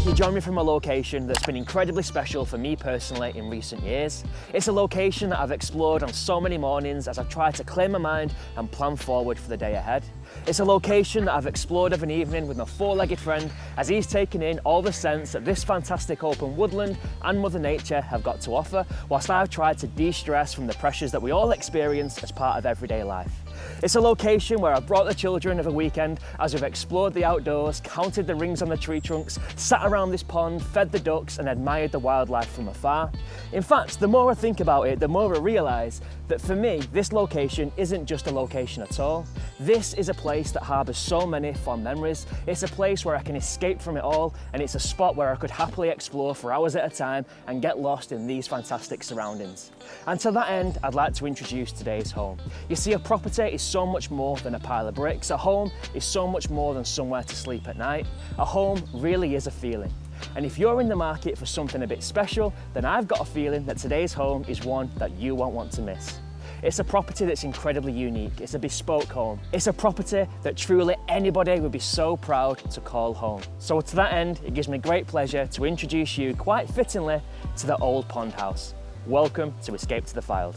you join me from a location that's been incredibly special for me personally in recent years. It's a location that I've explored on so many mornings as I've tried to clear my mind and plan forward for the day ahead. It's a location that I've explored of an evening with my four-legged friend as he's taken in all the scents that this fantastic open woodland and Mother Nature have got to offer, whilst I've tried to de-stress from the pressures that we all experience as part of everyday life. It's a location where I've brought the children of a weekend as we've explored the outdoors, counted the rings on the tree trunks, sat around this pond, fed the ducks and admired the wildlife from afar. In fact, the more I think about it, the more I realise that for me, this location isn't just a location at all. This is a place that harbours so many fond memories. It's a place where I can escape from it all, and it's a spot where I could happily explore for hours at a time and get lost in these fantastic surroundings. And to that end, I'd like to introduce today's home. You see, a property is so much more than a pile of bricks. A home is so much more than somewhere to sleep at night. A home really is a feeling. And if you're in the market for something a bit special, then I've got a feeling that today's home is one that you won't want to miss. It's a property that's incredibly unique. It's a bespoke home. It's a property that truly anybody would be so proud to call home. So to that end, it gives me great pleasure to introduce you, quite fittingly, to the Old Pond House. Welcome to Escape to the Fylde.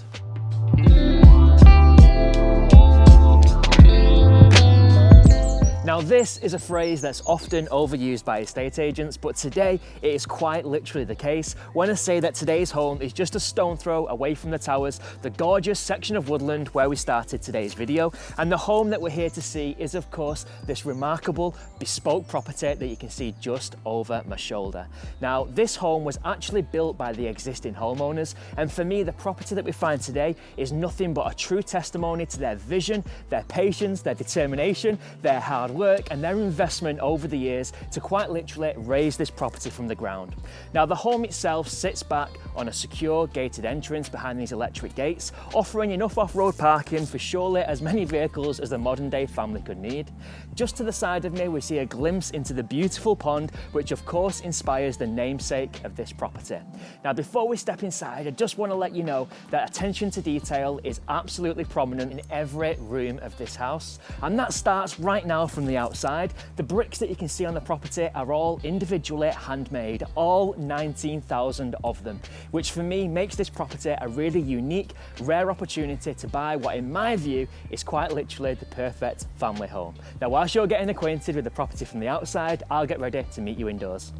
Now this is a phrase that's often overused by estate agents, but today it is quite literally the case when I say that today's home is just a stone throw away from the towers, the gorgeous section of woodland where we started today's video. And the home that we're here to see is of course this remarkable bespoke property that you can see just over my shoulder. Now this home was actually built by the existing homeowners, and for me the property that we find today is nothing but a true testimony to their vision, their patience, their determination, their hard work and their investment over the years to quite literally raise this property from the ground. Now the home itself sits back on a secure gated entrance behind these electric gates, offering enough off-road parking for surely as many vehicles as the modern day family could need. Just to the side of me we see a glimpse into the beautiful pond, which of course inspires the namesake of this property. Now before we step inside, I just want to let you know that attention to detail is absolutely prominent in every room of this house, and that starts right now from the outside. The bricks that you can see on the property are all individually handmade, all 19,000 of them, which for me makes this property a really unique, rare opportunity to buy what in my view is quite literally the perfect family home. Now whilst you're getting acquainted with the property from the outside, I'll get ready to meet you indoors.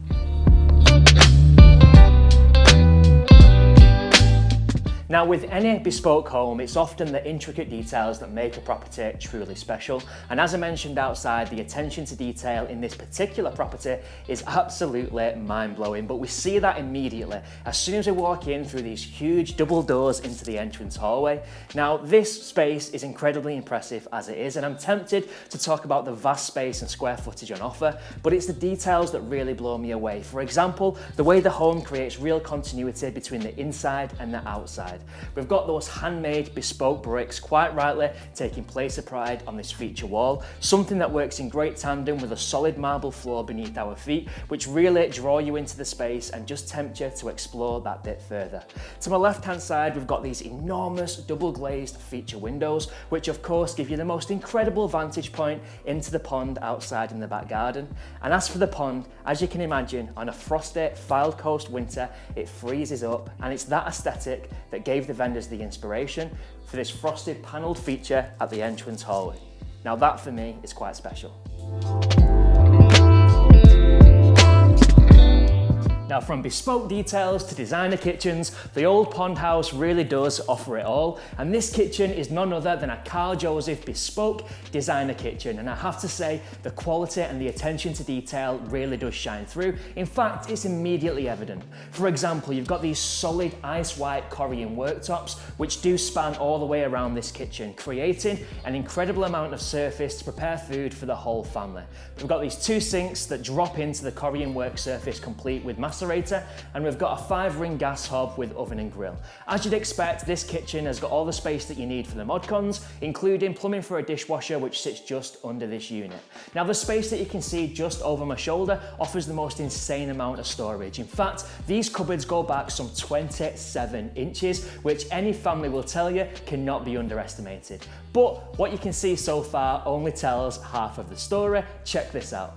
Now with any bespoke home, it's often the intricate details that make a property truly special. And as I mentioned outside, the attention to detail in this particular property is absolutely mind-blowing. But we see that immediately as soon as we walk in through these huge double doors into the entrance hallway. Now this space is incredibly impressive as it is, and I'm tempted to talk about the vast space and square footage on offer, but it's the details that really blow me away. For example, the way the home creates real continuity between the inside and the outside. We've got those handmade bespoke bricks, quite rightly taking place of pride on this feature wall, something that works in great tandem with a solid marble floor beneath our feet, which really draw you into the space and just tempt you to explore that bit further. To my left hand side we've got these enormous double glazed feature windows, which of course give you the most incredible vantage point into the pond outside in the back garden. And as for the pond, as you can imagine, on a frosty Fylde Coast winter it freezes up, and it's that aesthetic that gave the vendors the inspiration for this frosted panelled feature at the entrance hallway. Now that for me is quite special. Now from bespoke details to designer kitchens, the Old Pond House really does offer it all. And this kitchen is none other than a Carl Joseph bespoke designer kitchen. And I have to say, the quality and the attention to detail really does shine through. In fact, it's immediately evident. For example, you've got these solid ice white Corian worktops, which do span all the way around this kitchen, creating an incredible amount of surface to prepare food for the whole family. We've got these two sinks that drop into the Corian work surface, complete with macerator, and we've got a 5-ring gas hob with oven and grill. As you'd expect, this kitchen has got all the space that you need for the mod cons, including plumbing for a dishwasher which sits just under this unit. Now the space that you can see just over my shoulder offers the most insane amount of storage. In fact, these cupboards go back some 27 inches, which any family will tell you cannot be underestimated. But what you can see so far only tells half of the story. Check this out.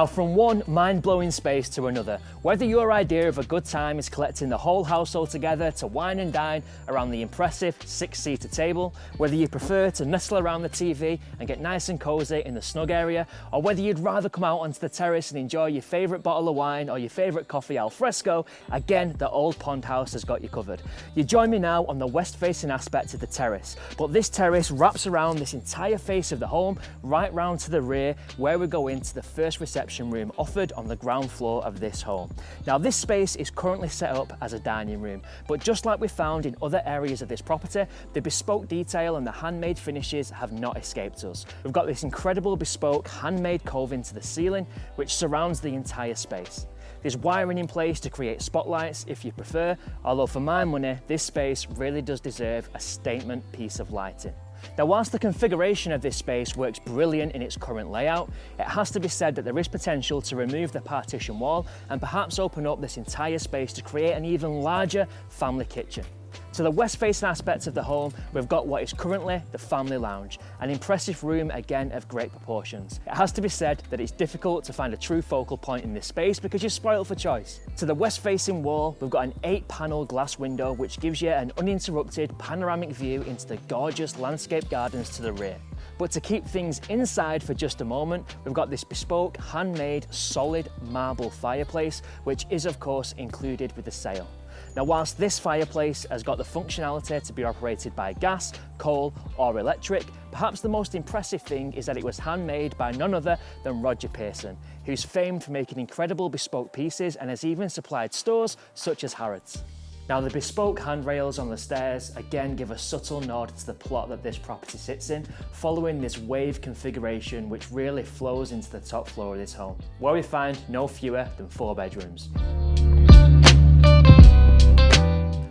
Now, from one mind-blowing space to another, whether your idea of a good time is collecting the whole household together to wine and dine around the impressive 6-seater table, whether you prefer to nestle around the TV and get nice and cozy in the snug area, or whether you'd rather come out onto the terrace and enjoy your favourite bottle of wine or your favourite coffee al fresco, again, the Old Pond House has got you covered. You join me now on the west-facing aspect of the terrace, but this terrace wraps around this entire face of the home, right round to the rear, where we go into the first reception room offered on the ground floor of this home. Now, this space is currently set up as a dining room, but just like we found in other areas of this property, the bespoke detail and the handmade finishes have not escaped us. We've got this incredible bespoke handmade coving to the ceiling, which surrounds the entire space. There's wiring in place to create spotlights if you prefer, although for my money, this space really does deserve a statement piece of lighting. Now, whilst the configuration of this space works brilliant in its current layout, it has to be said that there is potential to remove the partition wall and perhaps open up this entire space to create an even larger family kitchen. To the west-facing aspects of the home, we've got what is currently the family lounge, an impressive room again of great proportions. It has to be said that it's difficult to find a true focal point in this space because you're spoiled for choice. To the west-facing wall, we've got an 8-panel glass window which gives you an uninterrupted panoramic view into the gorgeous landscape gardens to the rear. But to keep things inside for just a moment, we've got this bespoke, handmade, solid marble fireplace, which is of course included with the sale. Now, whilst this fireplace has got the functionality to be operated by gas, coal or electric, perhaps the most impressive thing is that it was handmade by none other than Roger Pearson, who's famed for making incredible bespoke pieces and has even supplied stores such as Harrods. Now, the bespoke handrails on the stairs again give a subtle nod to the plot that this property sits in, following this wave configuration which really flows into the top floor of this home, where we find no fewer than 4 bedrooms.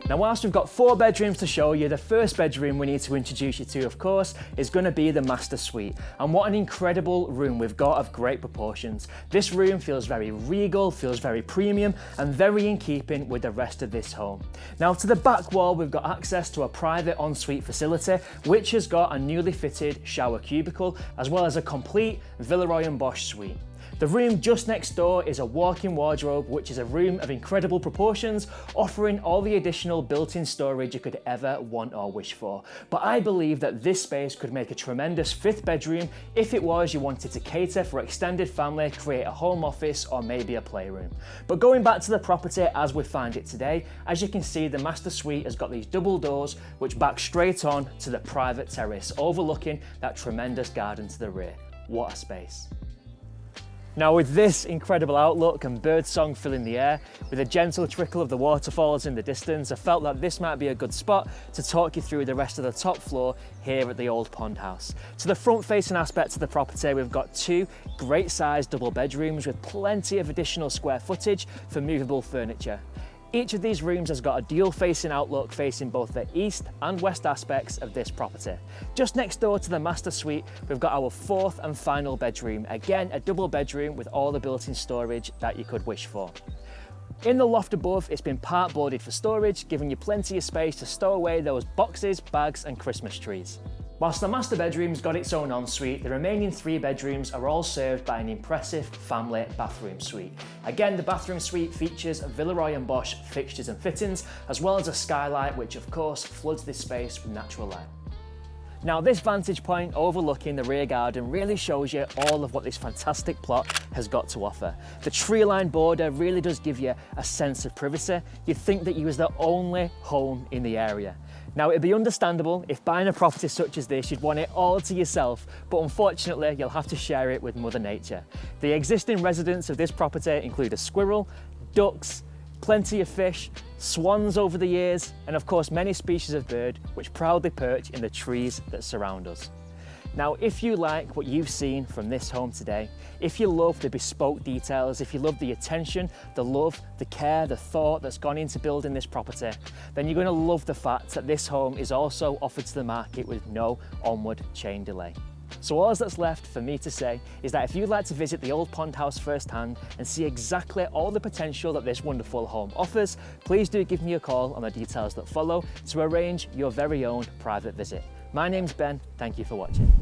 Now, whilst we've got 4 bedrooms to show you, the first bedroom we need to introduce you to, of course, is going to be the master suite. And what an incredible room we've got of great proportions. This room feels very regal, feels very premium, and very in keeping with the rest of this home. Now, to the back wall, we've got access to a private ensuite facility, which has got a newly fitted shower cubicle, as well as a complete Villeroy & Bosch suite. The room just next door is a walk-in wardrobe, which is a room of incredible proportions, offering all the additional built-in storage you could ever want or wish for. But I believe that this space could make a tremendous 5th bedroom if it was you wanted to cater for extended family, create a home office or maybe a playroom. But going back to the property as we find it today, as you can see, the master suite has got these double doors which back straight on to the private terrace, overlooking that tremendous garden to the rear. What a space. Now, with this incredible outlook and birdsong filling the air, with a gentle trickle of the waterfalls in the distance, I felt that this might be a good spot to talk you through the rest of the top floor here at the Old Pond House. To the front-facing aspect of the property, we've got 2 great-sized double bedrooms with plenty of additional square footage for movable furniture. Each of these rooms has got a dual-facing outlook facing both the east and west aspects of this property. Just next door to the master suite, we've got our 4th and final bedroom. Again, a double bedroom with all the built-in storage that you could wish for. In the loft above, it's been part boarded for storage, giving you plenty of space to stow away those boxes, bags and Christmas trees. Whilst the master bedroom's got its own ensuite, the remaining 3 bedrooms are all served by an impressive family bathroom suite. Again, the bathroom suite features Villeroy & Bosch fixtures and fittings, as well as a skylight which of course floods this space with natural light. Now, this vantage point overlooking the rear garden really shows you all of what this fantastic plot has got to offer. The tree-lined border really does give you a sense of privacy. You'd think that you was the only home in the area. Now, it'd be understandable if buying a property such as this, you'd want it all to yourself, but unfortunately, you'll have to share it with Mother Nature. The existing residents of this property include a squirrel, ducks, plenty of fish, swans over the years, and of course many species of bird which proudly perch in the trees that surround us. Now, if you like what you've seen from this home today, if you love the bespoke details, if you love the attention, the love, the care, the thought that's gone into building this property, then you're going to love the fact that this home is also offered to the market with no onward chain delay. So all that's left for me to say is that if you'd like to visit the Old Pond House firsthand and see exactly all the potential that this wonderful home offers, please do give me a call on the details that follow to arrange your very own private visit. My name's Ben, thank you for watching.